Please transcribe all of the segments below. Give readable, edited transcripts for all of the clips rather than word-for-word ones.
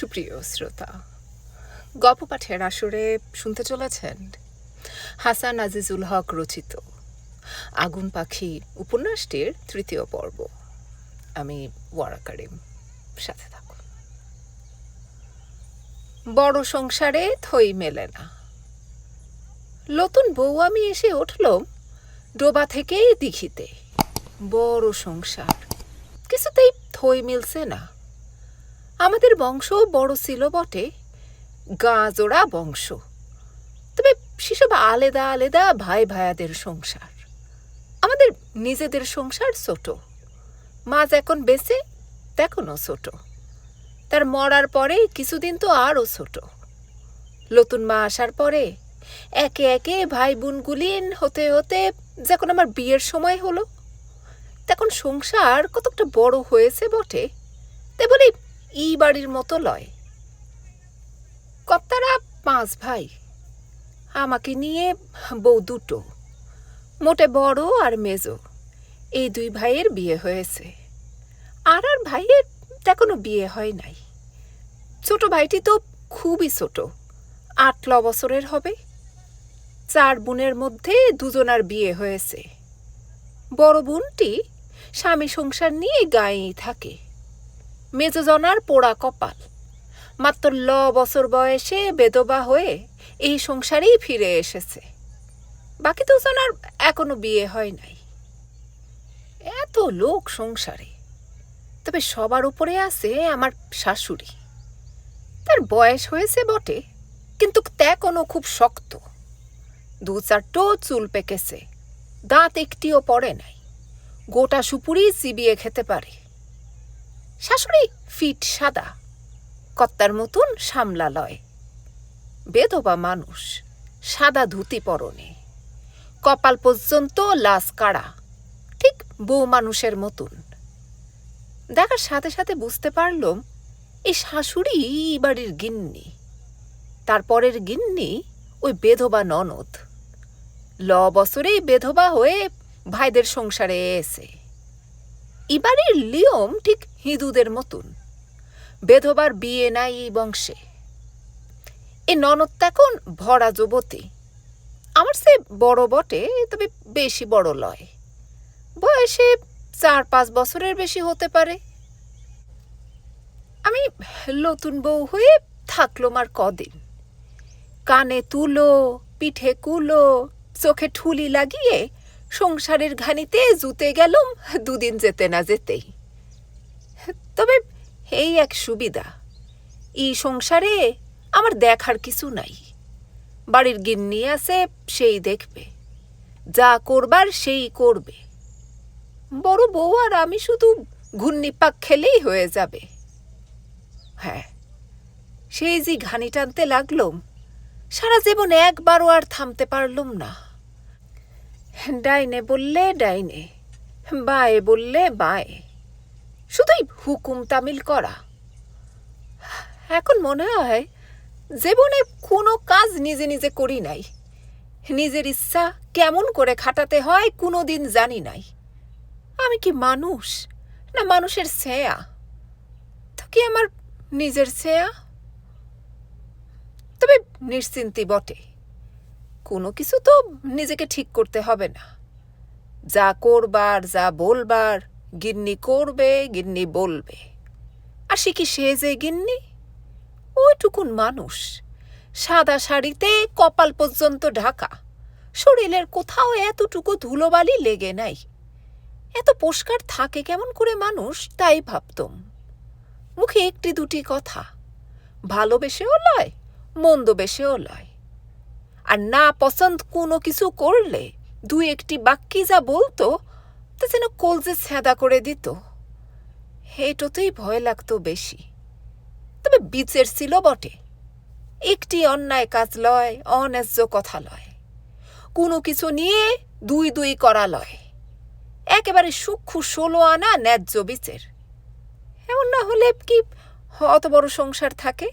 সুপ্রিয় শ্রোতা, গল্প পাঠের আসরে শুনতে চলেছেন হাসান আজিজুল হক রচিত আগুন পাখি উপন্যাসটির তৃতীয় পর্ব। আমি ওয়ারা কারিম, সাথে থাকুন। বড় সংসারে থই মেলে না। নতুন বউ আমি এসে উঠলাম ডোবা থেকে দিঘিতে। বড় সংসার, কিছুতেই থই মিলছে না। আমাদের বংশ বড় ছিল বটে, গাঁজোড়া বংশ, তবে সেসব আলাদা আলাদা ভাই ভাইয়াদের সংসার। আমাদের নিজেদের সংসার ছোট। মাঝ এখন বেঁচে তখনও ছোট, তার মরার পরে কিছুদিন তো আরও ছোট। নতুন মা আসার পরে একে একে ভাই বোনগুলিন হতে হতে যখন আমার বিয়ের সময় হলো, তখন সংসার কতটা বড় হয়েছে বটে, তে বলি ই বাড়ির মতো লয়। কর্তারা 5 ভাই, আমাকে নিয়ে বউ 2, মোটে বড় আর মেজো, এই 2 ভাইয়ের বিয়ে হয়েছে। আর ভাইয়ের এখনো বিয়ে হয় নাই। ছোট ভাইটি তো খুবই ছোট, 8 বছরের হবে। 4 বোনের মধ্যে 2 জনার বিয়ে হয়েছে। বড় বোনটি স্বামী সংসার নিয়ে গাঁয়েই থাকে। মেজো জনার পোড়া কপাল, মাত্র 9 বছর বয়সে বেধবা হয়ে এই সংসারেই ফিরে এসেছে। বাকি 2 জনার এখনো বিয়ে হয় নাই। এত লোক সংসারে, তবে সবার উপরে আছে আমার শাশুড়ি। তার বয়স হয়েছে বটে, কিন্তু এখনো খুব শক্ত। 2-4টো চুল পেকেছে, দাঁত একটিও পড়ে নাই, গোটা সুপুরি চিবিয়ে খেতে পারে। শাশুড়ি ফিট সাদা, কর্তার মতন সামলা লয়। বেধবা মানুষ, সাদা ধুতি পরনে, কপাল পর্যন্ত লাস কাড়া, ঠিক বউ মানুষের মতন। দেখার সাথে সাথে বুঝতে পারলাম এই শাশুড়ি বাড়ির গিন্নি। তারপরের গিন্নি ওই বেধবা ননদ। 9 বছরেই বেধবা হয়ে ভাইদের সংসারে এসে। বাড়ির নিয়ম ঠিক হিঁদুদের মতন, বেধবার বিয়ে নাই এই বংশে। এই ননদ এখন ভরা যুবতী, আমার সে বড় বটে, তবে বেশি বড় লয়। বয়সে 4-5 বছরের বেশি হতে পারে। আমি নতুন বউ হয়ে থাকলাম আর কদিন। কানে তুলো, পিঠে কুলো, চোখে ঠুলি লাগিয়ে সংসারের ঘানিতে জুতে গেলাম 2 দিন যেতে না যেতেই। তবে এই এক সুবিধা, এই সংসারে আমার দেখার কিছু নাই। বাড়ির গিন্নি আছে, সেই দেখবে, যা করবার সেই করবে। বড় বউ আর আমি শুধু ঘূর্ণি পাক খেলেই হয়ে যাবে। হ্যাঁ, সেই যে ঘানি টানতে লাগলাম, সারা জীবন একবারও আর থামতে পারলুম না। ডাইনে বললে ডাইনে, বায়ে বললে বায়ে, শুধুই হুকুম তামিল করা। এখন মনে হয় জীবনে কোনো কাজ নিজে নিজে করি নাই। নিজের ইচ্ছা কেমন করে খাটাতে হয় কোনোদিন জানি নাই। আমি কি মানুষ, না মানুষের ছায়া? তো কি আমার নিজের ছায়া? তবে নিশ্চিন্তি বটে, কোনো কিছু তো নিজেকে ঠিক করতে হবে না। যা করবার, যা বলবার, গিন্নি করবে, গিন্নি বলবে। আর সে কি সে যে গিন্নি? ওইটুকুন মানুষ, সাদা শাড়িতে কপাল পর্যন্ত ঢাকা, শরীরের কোথাও এতটুকু ধুলোবালি লেগে নাই। এত পরিষ্কার থাকে কেমন করে মানুষ, তাই ভাবতম। মুখে 1-2টি কথা, ভালোবেসেও লয়, মন্দবেসেও লয়। আর না পছন্দ কোনো কিছু করলে 2-1টি বাক্যি যা বলতো, তা যেন কলজে ছেঁদা করে দিত। এইটাতেই ভয় লাগতো বেশি। তবে বিচের ছিল বটে, একটি অন্যায় কাজ লয়, অন্যায্য কথা লয়, কোনো কিছু নিয়ে 2 করা লয়। একেবারে সূক্ষ্ম 16 আনা ন্যায্য বিচের। এমন না হলে কি অত বড় সংসার থাকে?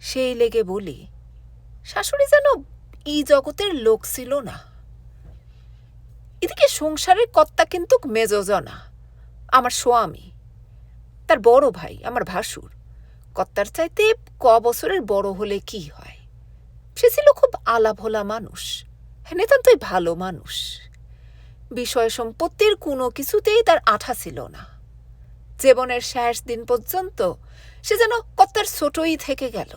সেই লেগে বলি, শাশুড়ি যেন এই জগতের লোক ছিল না। এদিকে সংসারের কর্তা কিন্তু মেজজনা, আমার স্বামী। তার বড় ভাই আমার ভাসুর, কর্তার চাইতে বছরের বড় হলে কি হয়, সে ছিল খুব আলাভোলা মানুষ, নিতান্তই ভালো মানুষ। বিষয় সম্পত্তির কোনো কিছুতেই তার আঠা ছিল না। জীবনের শেষ দিন পর্যন্ত সে যেন কর্তার ছোটই থেকে গেল,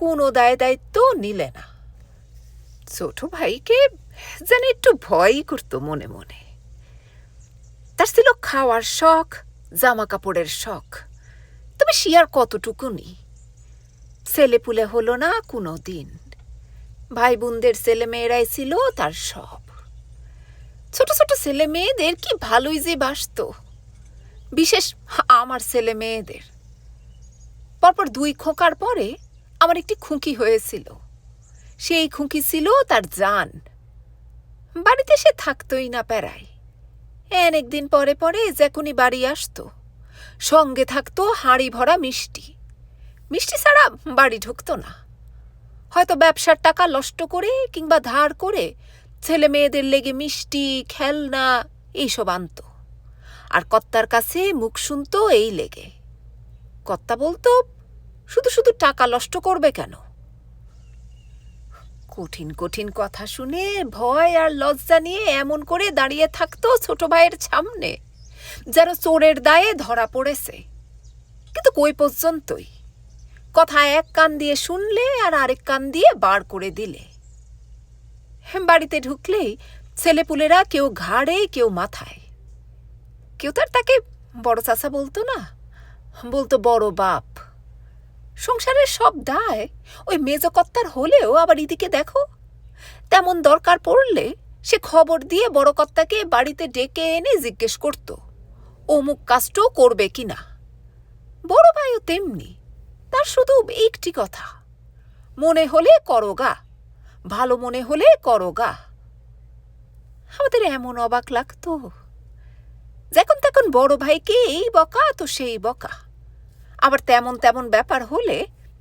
কোনো দায় দায়িত্ব নিলে না। ছোট ভাইকে যেন একটু ভয়ই করত মনে মনে। তার ছিল খাওয়ার শখ, জামা কাপড়ের শখ, তবে সে আর কতটুকুনি। ছেলেপুলে হলো না কোনো দিন। ভাই বোনদের ছেলে মেয়েরাই ছিল তার সব। ছোট ছোট ছেলে মেয়েদের কি ভালোই যে বাসত, বিশেষ আমার ছেলে মেয়েদের। পরপর 2 খোকার পরে আমার একটি খুঁকি হয়েছিল। সেই খুঁকি ছিল তার জান। বাড়িতে সে থাকতই না প্যারায়। অনেকদিন পরে পরে যখনই বাড়ি আসতো, সঙ্গে থাকতো হাঁড়ি ভরা মিষ্টি। মিষ্টি ছাড়া বাড়ি ঢুকতো না। হয়তো ব্যবসার টাকা নষ্ট করে কিংবা ধার করে ছেলে মেয়েদের লেগে মিষ্টি, খেলনা এইসব আনত। আর কর্তার কাছে মুখ শুনতো এই লেগে। কর্তা বলতো, শুধু শুধু টাকা নষ্ট করবে কেন? কঠিন কঠিন কথা শুনে ভয় আর লজ্জা নিয়ে এমন করে দাঁড়িয়ে থাকতো ছোট ভাইয়ের সামনে, যেন চোরের দায়ে ধরা পড়েছে। কিন্তু কই পর্যন্তই। কথা এক কান দিয়ে শুনলে আর আরেক কান দিয়ে বার করে দিলে। বাড়িতে ঢুকলেই ছেলেপুলেরা কেউ ঘাড়ে কেউ মাথায়। কেউ তাকে বড় চাচা বলতো না, বলতো বড় বাপ। সংসারের সব দায় ওই মেজ কর্তার হলেও আবার এদিকে দেখো, তেমন দরকার পড়লে সে খবর দিয়ে বড় কর্তাকে বাড়িতে ডেকে এনে জিজ্ঞেস করত অমুক কাজটাও করবে কিনা। বড় ভাইও তেমনি, তার শুধু একটি কথা, মনে হলে করো গা, ভালো মনে হলে করো গা। আমাদের এমন অবাক লাগতো। যখন তখন বড় ভাইকে এই বকা তো সেই বকা, আবার তেমন তেমন ব্যাপার হলে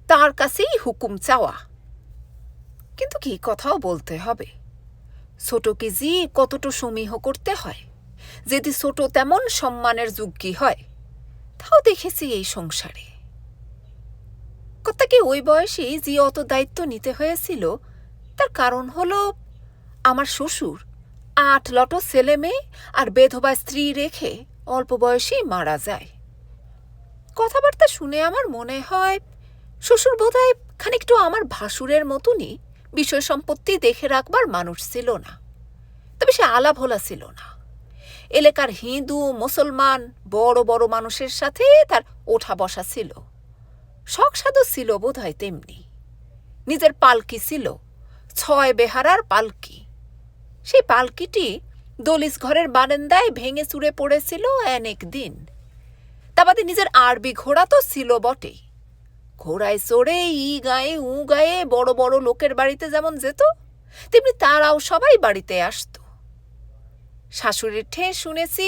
তার কাছেই হুকুম চাওয়া। কিন্তু কি কথাও বলতে হবে, ছোট কেজি কতটা সমীহ করতে হয়, যদি ছোট তেমন সম্মানের যোগ্যী হয়। তাও দেখেছি এই সংসারে। কর্তাকে ওই বয়সে যে অত দায়িত্ব নিতে হয়েছিল, তার কারণ হলো আমার শ্বশুর 8 লটো ছেলে মেয়ে আর বেধবা স্ত্রী রেখে অল্প বয়সেই মারা যায়। কথাবার্তা শুনে আমার মনে হয় শ্বশুর বোধহয় খানিকটু আমার ভাসুরের মতনই বিষয় সম্পত্তি দেখে রাখবার মানুষ ছিল না। তবে সে আলাভোলা ছিল না। এলাকার হিন্দু মুসলমান বড় বড় মানুষের সাথে তার ওঠা বসা ছিল। শখ সাধু ছিল বোধহয় তেমনি। নিজের পালকি ছিল, 6 বেহারার পালকি। সেই পালকিটি দলিস ঘরের বারান্দায় ভেঙে চুরে পড়েছিল অনেক দিন। তা বাদে নিজের আরবি ঘোড়া তো ছিল বটেই। ঘোড়ায় চড়ে ই গায়ে উ গায়ে বড় বড় লোকের বাড়িতে যেমন যেত, তেমনি তারাও সবাই বাড়িতে আসত। শাশুড়ির ঠে শুনেছি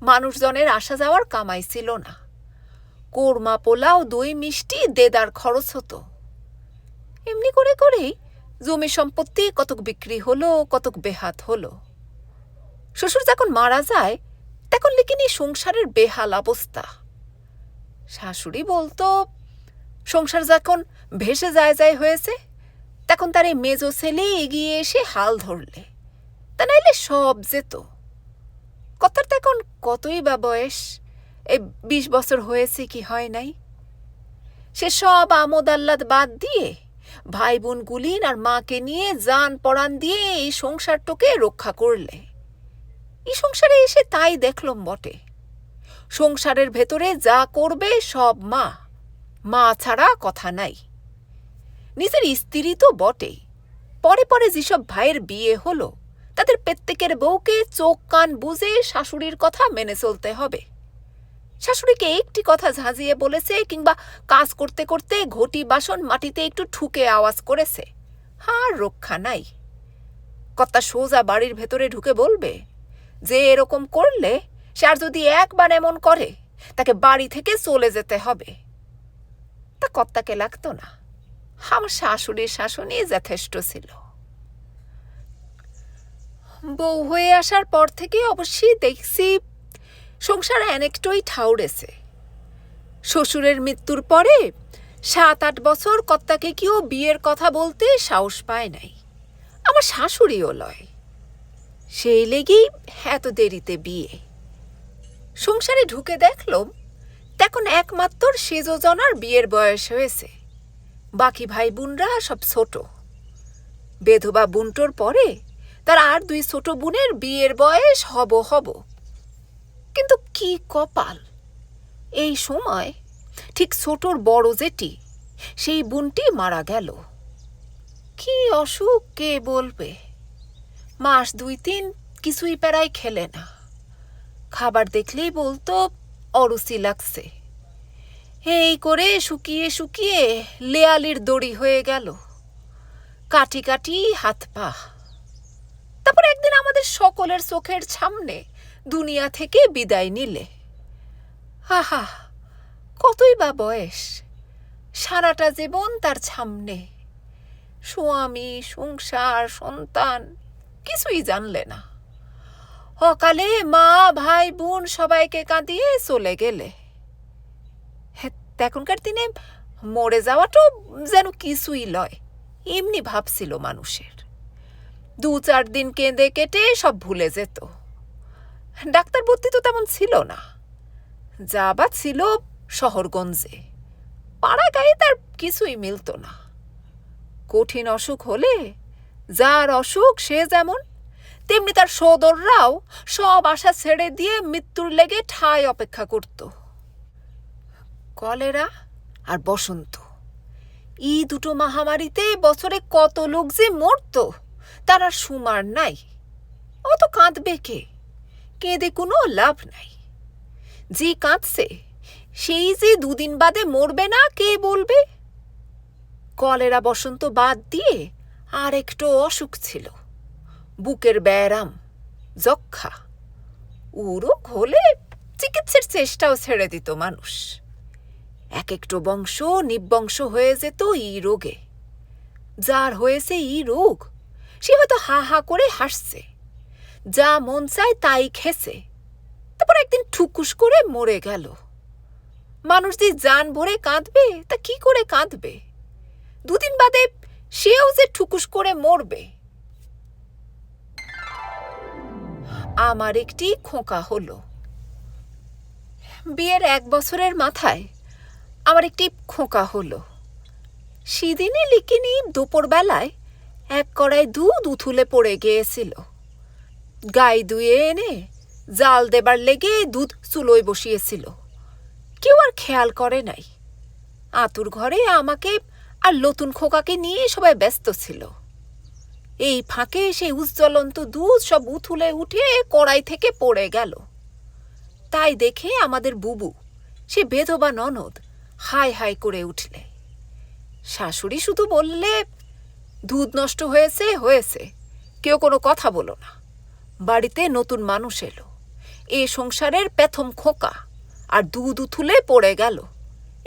মানুষজনের আসা যাওয়ার কামাই ছিল না। কোরমা পোলাও দই মিষ্টি দেদার খরচ হতো। এমনি করে করেই জমি সম্পত্তি কতক বিক্রি হলো, কতক বেহাত হলো। শ্বশুর যখন মারা যায় তখন লিখিনি সংসারের বেহাল অবস্থা। শাশুড়ি বলতো, সংসার যখন ভেসে যায় যায় হয়েছে, তখন তার এই মেজ ছেলে এগিয়ে এসে হাল ধরলে, তা নাইলে সব যেত। কর্তার তখন কতই বা বয়স, এই 20 বছর হয়েছে কি হয় নাই। সে সব আমোদ আহ্লাদ বাদ দিয়ে ভাই বোন গুলিন আর মাকে নিয়ে জান পরাণ দিয়ে এই সংসারটাকে রক্ষা করলে। এই সংসারে এসে তাই দেখলম বটে, সংসারের ভেতরে যা করবে সব মা, মা ছাড়া কথা নাই। নিজের স্ত্রী তো বটেই, পরে পরে যেসব ভাইয়ের বিয়ে হলো তাদের প্রত্যেকের বউকে চোখ কান বুঝে শাশুড়ির কথা মেনে চলতে হবে। শাশুড়িকে একটি কথা ঝাঁঝিয়ে বলেছে কিংবা কাজ করতে করতে ঘটি বাসন মাটিতে একটু ঠুকে আওয়াজ করেছে, আর রক্ষা নাই। কর্তা সোজা বাড়ির ভেতরে ঢুকে বলবে যে এরকম করলে সে আর যদি একবার এমন করে তাকে বাড়ি থেকে চলে যেতে হবে। তা কর্তাকে লাগতো না, আমার শাশুড়ির শাসনই যথেষ্ট ছিল। বউ হয়ে আসার পর থেকে অবশ্যই দেখছি সংসার অনেকটাই ঠাউরেছে। শ্বশুরের মৃত্যুর পরে 7-8 বছর কর্তাকে কেউ বিয়ের কথা বলতে সাহস পায় নাই, আমার শাশুড়িও লয়। সেই লেগেই এত দেরিতে বিয়ে। সংসারে ঢুকে দেখলাম তখন একমাত্র সেজজনার বিয়ের বয়স হয়েছে, বাকি ভাই বোনরা সব ছোট। বেধবা বুনটোর পরে তার আর 2 ছোট বোনের বিয়ের বয়স হব। কিন্তু কি কপাল, এই সময় ঠিক ছোটর বড় জেঠি সেই বোনটি মারা গেল। কি অসুখ কে বলবে। মাস 2-3 কিছুই প্যারাই খেলে না, খাবার দেখলেই বলতো অরুচি লাগছে। এই করে শুকিয়ে শুকিয়ে লেয়ালির দড়ি হয়ে গেল, কাটি কাটি হাত পা। তারপর একদিন আমাদের সকলের চোখের সামনে দুনিয়া থেকে বিদায় নিলে। আহা, কতই বা বয়স, সারাটা জীবন তার সামনে, স্বামী, সংসার, সন্তান কিছুই জানলে না। অকালে মা, ভাই, বোন সবাইকে কাঁদিয়ে চলে গেলে। এখনকার দিনে মরে যাওয়াটাও যেন কিছুই লয়, এমনি ভাবছিল মানুষের। 2-4 দিন কেঁদে কেটে সব ভুলে যেত। ডাক্তার ভর্তি তো তেমন ছিল না, যা বা ছিল শহরগঞ্জে, পাড়া গায়ে তার কিছুই মিলত না। কঠিন অসুখ হলে যার অসুখ সে যেমন, তেমনি তার সদররাও সব আশা ছেড়ে দিয়ে মৃত্যুর লেগে ঠায় অপেক্ষা করত। কলেরা আর বসন্ত, এই দুটো মহামারীতে বছরে কত লোক যে মরত তার আর সুমার নাই। অত কাঁদবে কে? কেঁদে কোনো লাভ নাই। যে কাঁদছে সেই যে 2 দিন বাদে মরবে না কে বলবে? কলেরা বসন্ত বাদ দিয়ে আর একটু অসুখ ছিল, বুকের ব্যায়াম, যক্ষা। উরোগ হলে চিকিৎসার চেষ্টাও ছেড়ে দিত মানুষ। এক একটু বংশ নিবংশ হয়ে যেত এই রোগে। যার হয়েছে এই রোগ সে হয়তো হা হা করে হাসছে, যা মন চায় তাই খেছে, তারপর একদিন ঠুকুস করে মরে গেল। মানুষ যে জান ভরে কাঁদবে তা কি করে কাঁদবে? 2 দিন বাদে সেও যে ঠুকুস করে মরবে। আমার একটি খোকা হলো। বিয়ের 1 বছরের মাথায় আমার একটি খোকা হলো। সেদিনই লিখিনি দুপুরবেলায় 1 কড়াই দুধ উথুলে পড়ে গিয়েছিল। গাই ধুয়ে এনে জাল দেবার লেগে দুধ চুলোয় বসিয়েছিল, কেউ আর খেয়াল করে নাই। আতুর ঘরে আমাকে আর নতুন খোকাকে নিয়ে সবাই ব্যস্ত ছিল। এই ফাঁকে সেই উজ্জ্বলন্ত দুধ সব উথুলে উঠে কড়াই থেকে পড়ে গেল। তাই দেখে আমাদের বুবু, সে বেধবা ননদ, হাই হাই করে উঠলে। শাশুড়ি শুধু বললে, দুধ নষ্ট হয়েছে হয়েছে, কেউ কোনো কথা বলো না। বাড়িতে নতুন মানুষ এলো, এ সংসারের প্রথম খোকা, আর দুধ উথুলে পড়ে গেল,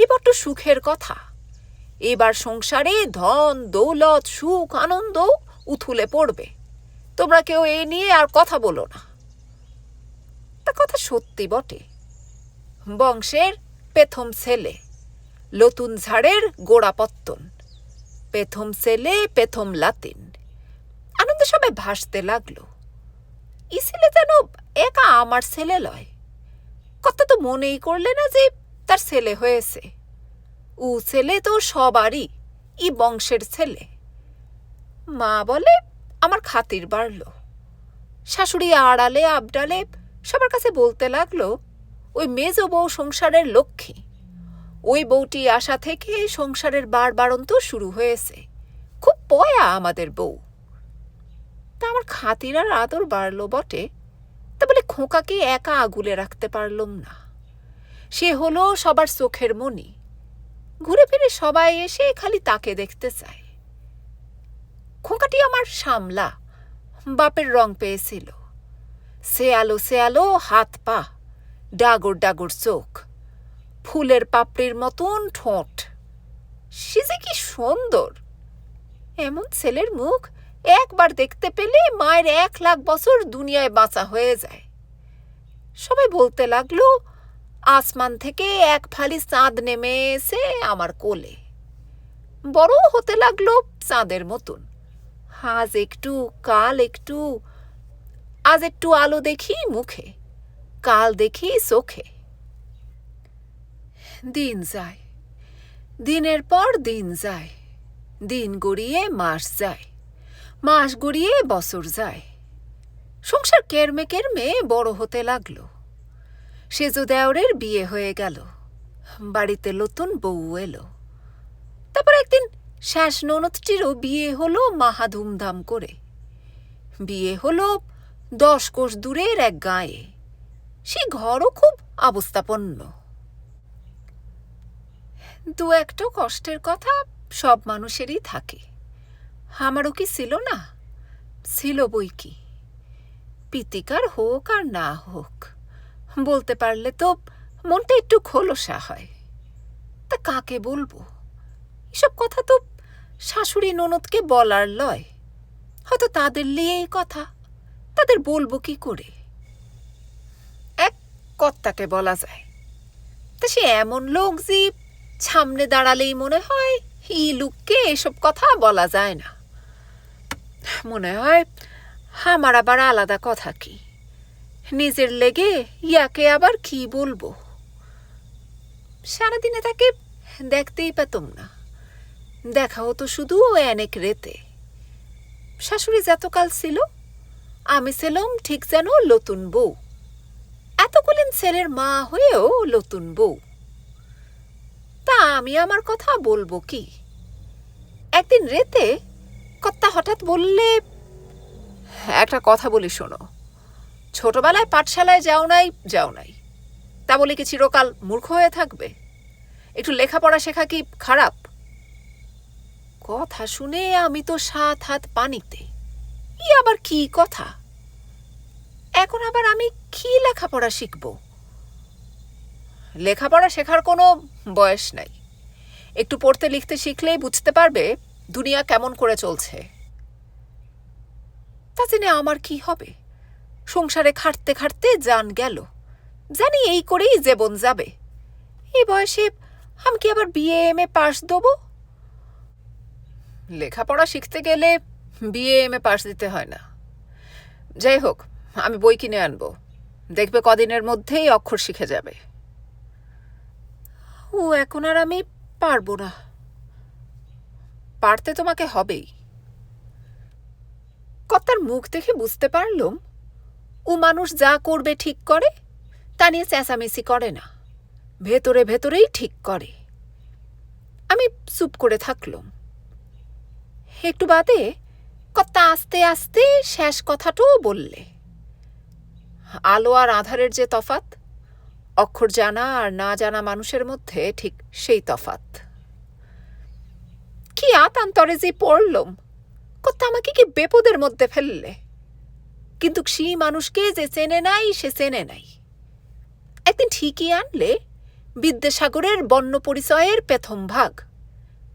এবার তো সুখের কথা। এবার সংসারে ধন দৌলত সুখ আনন্দ উথুলে পড়বে, তোমরা কেউ এ নিয়ে আর কথা বলো না। তা কথা সত্যি বটে। বংশের প্রথম ছেলে, নতুন ঝাড়ের গোড়াপত্তন, প্রথম ছেলে প্রথম লাতিন। আনন্দে সবাই ভাসতে লাগলো। ই ছেলে যেন একা আমার ছেলে লয়। কথা তো মনেই করলে না যে তার ছেলে হয়েছে। ও ছেলে তো সবারই, ই বংশের ছেলে। মা বলে আমার খাতির বাড়ল। শাশুড়ি আড়ালে আবডালে সবার কাছে বলতে লাগলো, ওই মেজ বউ সংসারের লক্ষ্মী, ওই বউটি আসা থেকে সংসারের বাড়বাড়ন্ত শুরু হয়েছে, খুব পয়া আমাদের বউ। তা আমার খাতির আর আদর বাড়ল বটে, তা বলে খোকাকে একা আগুলে রাখতে পারলুম না। সে হলো সবার চোখের মণি, ঘুরে ফিরে সবাই এসে খালি তাকে দেখতে চায়। খোকাটি আমার সামলা, বাপের রং পেয়েছিল। সেয়ালো সেয়ালো হাত পা, ডাগর ডাগর চোখ, ফুলের পাপড়ির মতন ঠোঁট। সে যে কি সুন্দর! এমন ছেলের মুখ একবার দেখতে পেলে মায়ের 1 লাখ বছর দুনিয়ায় বাঁচা হয়ে যায়। সবাই বলতে লাগলো, আসমান থেকে এক ফালি চাঁদ নেমে এসে আমার কোলে। বড় হতে লাগলো চাঁদের মতন। আজ একটু, কাল একটু, আজ একটু আলো দেখি মুখে, কাল দেখি চোখে। দিন যায়, দিনের পর দিন যায়, দিন গড়িয়ে মাস যায়, মাস গড়িয়ে বছর যায়। সংসার কেরমে কেরমে বড় হতে লাগলো। সেজো দেওরের বিয়ে হয়ে গেল, বাড়িতে নতুন বউ এলো। তারপর একদিন শেষ ননদটিরও বিয়ে হলো মাহা ধুমধাম করে। বিয়ে হলো 10 কোষ দূরের এক গাঁয়ে। সে ঘরও খুব অবস্থাপন্ন। দু একটা কষ্টের কথা সব মানুষেরই থাকে, আমারও কি ছিল না? ছিল বই কি। পিতিকার হোক আর না হোক, বলতে পারলে তো মনটা একটু খোলসা হয়। তা কাকে বলবো? এসব কথা তো শাশুড়ি ননদকে বলার লয়। হয়তো তাদের লিয়ে এই কথা, তাদের বলবো কি করে? এক কর্তাকে বলা যায়, তা সে এমন লোক যে সামনে দাঁড়ালেই মনে হয় এই লোককে এসব কথা বলা যায় না। মনে হয় আমার আবার আলাদা কথা কি, নিজের লেগে ইয়াকে আবার কি বলবো। সারাদিনে তাকে দেখতেই পেতাম না, দেখা হতো শুধু অনেক রেতে। শাশুড়ি যতকাল ছিল, আমি ছিলাম ঠিক যেন নতুন বউ। এতগুলিন ছেলের মা হয়েও নতুন বউ। তা আমি আমার কথা বলবো কি? একদিন রেতে কর্তা হঠাৎ বললে, একটা কথা বলি শোনো, ছোটবেলায় পাঠশালায় যাও নাই, তা বলে কি চিরকাল মূর্খ হয়ে থাকবে? একটু লেখাপড়া শেখা কি খারাপ? কথা শুনে আমি তো 7 হাত পানিতে। ই আবার কি কথা? এখন আবার আমি কি লেখাপড়া শিখব? লেখাপড়া শেখার কোনো বয়স নাই। একটু পড়তে লিখতে শিখলেই বুঝতে পারবে দুনিয়া কেমন করে চলছে। তা জেনে আমার কি হবে? সংসারে খাটতে খাটতে জান গেল, জানি এই করেই জীবন যাবে। এই বয়সে আমি কি আবার বিএ এমএ পাস দেবো? লেখাপড়া শিখতে গেলে বিএ এমএ পাস দিতে হয় না। যাই হোক, আমি বই কিনে আনবো, দেখবে কদিনের মধ্যেই অক্ষর শিখে যাবে। ও এখন আর আমি পারবো না। পারতে তোমাকে হবেই। কর্তার মুখ দেখে বুঝতে পারলুম ও মানুষ যা করবে ঠিক করে, তা নিয়ে চেঁচামেচি করে না, ভেতরে ভেতরেই ঠিক করে। আমি চুপ করে থাকলুম। একটু বাদে কর্তা আস্তে আস্তে শেষ কথাটাও বললে, আলো আর আধারের যে তফাৎ, অক্ষর জানা আর না জানা মানুষের মধ্যে ঠিক সেই তফাৎ। কি আতান্তরে যে পড়লুম, কর্তা আমাকে কি বিপদের মধ্যে ফেললে। কিন্তু সেই মানুষকে যে চেনে নাই সে চেনে নাই। একদিন ঠিকই আনলে বিদ্যাসাগরের বর্ণ পরিচয়ের প্রথম ভাগ,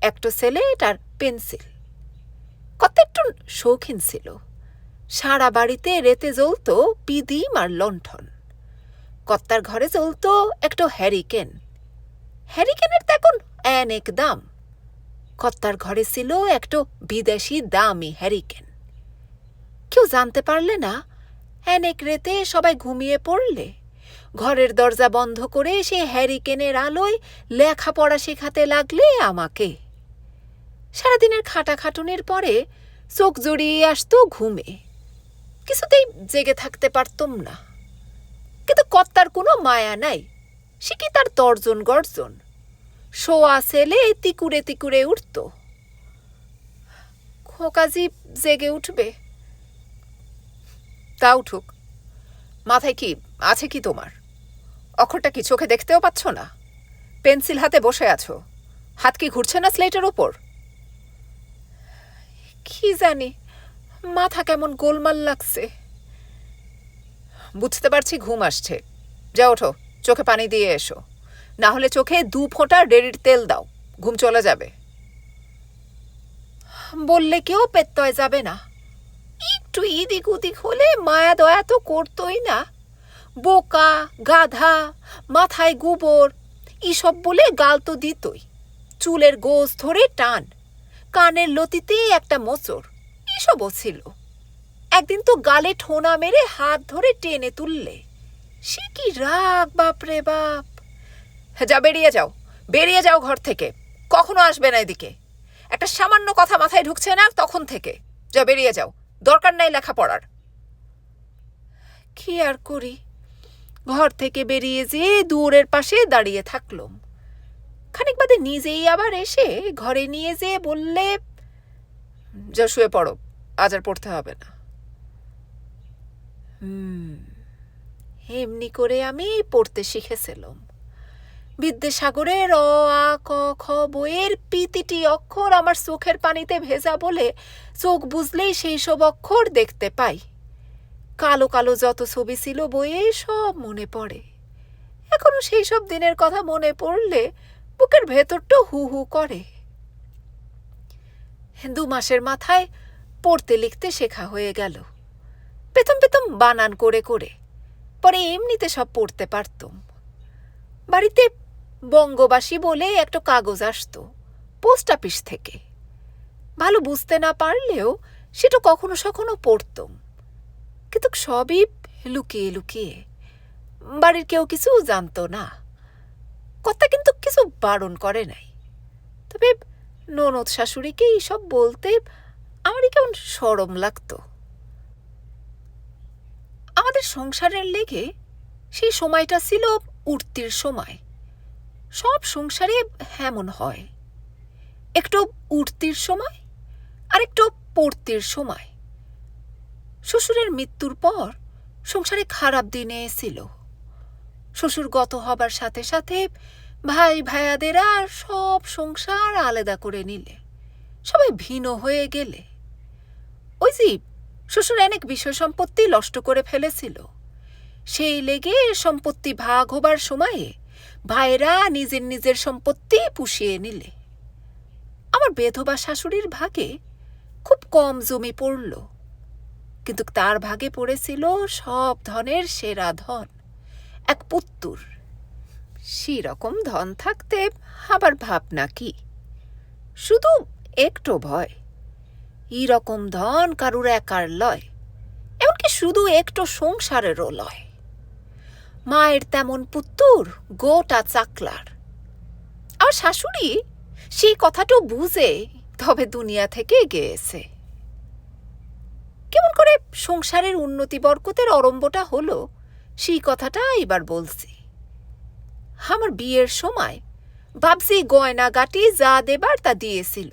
একটা ছেলে তার পেন্সিল। কত একটু শৌখিন ছিল। সারা বাড়িতে রেতে জ্বলত পিদিম আর লণ্ঠন। কর্তার ঘরে জ্বলত একটা হ্যারিকেন। হ্যারিকেনের তো এখন অনেক দাম। কর্তার ঘরে ছিল একটা বিদেশি দামি হ্যারিকেন। কেউ জানতে পারলে না, অনেক রেতে সবাই ঘুমিয়ে পড়লে ঘরের দরজা বন্ধ করে সে হ্যারিকেনের আলোয় লেখাপড়া শেখাতে লাগলে আমাকে। সারাদিনের খাটাখাটুনির পরে চোখ জড়িয়ে আসতো ঘুমে, কিছুতেই জেগে থাকতে পারতুম না। কিন্তু কর্তার কোনো মায়া নাই, সে কি তার তর্জন গর্জন। শোয়া ছেলে তিকুরে তিকুরে উঠত। খোকাজি জেগে উঠবে। তা উঠুক, মাথায় কি আছে কি তোমার? অক্ষরটা কি চোখে দেখতেও পাচ্ছ না? পেন্সিল হাতে বসে আছো, হাত কি ঘুরছে না স্লেটের ওপর? কি জানি, মাথা কেমন গোলমাল লাগছে। বুঝতে পারছি ঘুম আসছে। যা ওঠো, চোখে পানি দিয়ে এসো, না হলে চোখে 2 ফোঁটা ডেরির তেল দাও, ঘুম চলে যাবে। বললে কেউ পেত্তয় যাবে না। একটু ইদিক উদিক হলে মায়া দয়া তো করতোই না। বোকা, গাধা, মাথায় গোবর, এসব বলে গাল তো দিতই। চুলের গোজ ধরে টান, কানের লতিতে একটা মোচড়, এসবও ছিল। একদিন তো গালে ঠোনা মেরে হাত ধরে টেনে তুললে, সে কি রাগ বাপরে বাপ! যা, বেরিয়ে যাও, বেরিয়ে যাও ঘর থেকে, কখনো আসবে না এদিকে। একটা সামান্য কথা মাথায় ঢুকছে না তখন থেকে। যা, বেরিয়ে যাও, দরকার নাই লেখাপড়ার। কি আর করি, ঘর থেকে বেরিয়ে যেয়ে দূরের পাশে দাঁড়িয়ে থাকলাম। খানিক বাদে নিজেই আবার এসে ঘরে নিয়ে যেয়ে বললে, যা শুয়ে পড়ো, আজ আর পড়তে হবে না। এমনি করে আমি পড়তে শিখেছিলাম। বিদ্যাসাগরের অ আ ক খ বইয়ের প্রতিটি অক্ষর আমার চোখের পানিতে ভেজা বলে চোখ বুঝলেই সেই সব অক্ষর দেখতে পাই। কালো কালো যত ছবি ছিল বইয়ে সব মনে পড়ে। এখনো সেই সব দিনের কথা মনে পড়লে বুকের ভেতরটা হু হু করে। 2 মাসের মাথায় পড়তে লিখতে শেখা হয়ে গেল, পেতম পেতম বানান করে করে। পরে এমনিতে সব পড়তে পারতুম। বাড়িতে বঙ্গবাসী বলে একটা কাগজ আসতো পোস্ট অফিস থেকে। ভালো বুঝতে না পারলেও সেটা কখনো সখনো পড়তুম, কিন্তু সবই লুকিয়ে লুকিয়ে। বাড়ির কেউ কিছু জানতো না। কথা কিন্তু কিছু বারণ করে নাই। তবে ননদ শাশুড়িকে এইসব বলতে আমারই কেমন শরম লাগতো। আমাদের সংসারের লেগে সেই সময়টা ছিল উঠতির সময়। সব সংসারে এমন হয়, একটু উঠতির সময় আর একটু পড়তির সময়। শ্বশুরের মৃত্যুর পর সংসারে খারাপ দিন এসেছিল। শ্বশুর গত হবার সাথে সাথে ভাই ভাইয়াদেরা সব সংসার আলাদা করে নিলে, সবাই ভিন্ন হয়ে গেলে। ওই যে শ্বশুর অনেক বিষয় সম্পত্তি নষ্ট করে ফেলেছিল, সেই লেগে সম্পত্তি ভাগ হবার সময়ে ভাইরা নিজের নিজের সম্পত্তি পুষিয়ে নিলে। আমার বেধবা শাশুড়ির ভাগে খুব কম জমি পড়ল, কিন্তু তার ভাগে পড়েছিল সব ধনের সেরা ধন, এক পুত্তুর। সেরকম ধন থাকতে আবার ভাবনা কি, শুধু একটু ভয়। এইরকম ধন কারুর একার লয়, এমনকি শুধু একটু সংসারেরও লয়। মায়ের তেমন পুত্তুর গোটা চাকলার। আর শাশুড়ি সেই কথাটা বুঝে তবে দুনিয়া থেকে গেছে। কেমন করে সংসারের উন্নতি বরকতের অরম্বটা হলো সেই কথাটা এবার বলছি। আমার বিয়ের সময় বাবজি গয়না গাটি যা দেবার তা দিয়েছিল।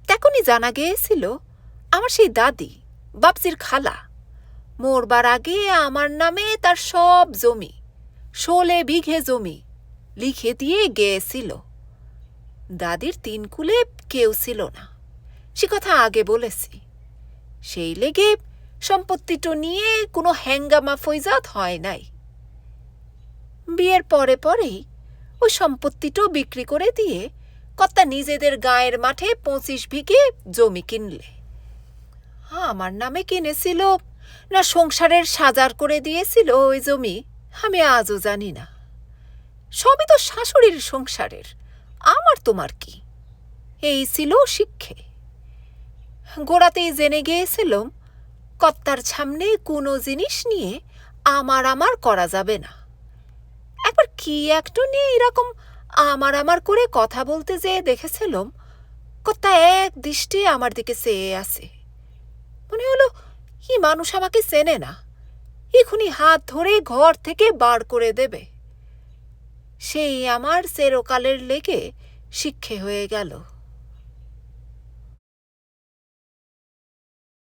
তখনই জানা গিয়েছিল আমার সেই দাদি, বাবজির খালা, মরবার আগে আমার নামে তার সব জমি, 16 বিঘে জমি লিখে দিয়ে গিয়েছিল। দাদির 3 কুলে কেউ ছিল না, সে কথা আগে বলেছি। সেই লেগে সম্পত্তিটা নিয়ে কোনো হ্যাঙ্গামা ফৈজাত হয় নাই। বিয়ের পরে পরেই ওই সম্পত্তিটাও বিক্রি করে দিয়ে কর্তা নিজেদের গায়ের মাঠে 25 বিঘে জমি কিনলে। আমার নামে কিনেছিল না সংসারের সাজার করে দিয়েছিল ওই জমি, আমি আজও জানি না। সবই তো শাশুড়ির সংসারের, আমার তোমার কি? এই ছিল শিক্ষে। গোড়াতেই জেনে গিয়েছিলাম কর্তার সামনে কোনো জিনিস নিয়ে আমার আমার করা যাবে না। একবার কি একটু নিয়ে এরকম আমার আমার করে কথা বলতে যেয়ে দেখেছিলাম কর্তা এক দৃষ্টি আমার দিকে চেয়ে আছে। মনে হলো এই মানুষ আমাকে চেনে না, এখনই হাত ধরে ঘর থেকে বার করে দেবে। সেই আমার চিরকালের লেগে শিক্ষে হয়ে গেল।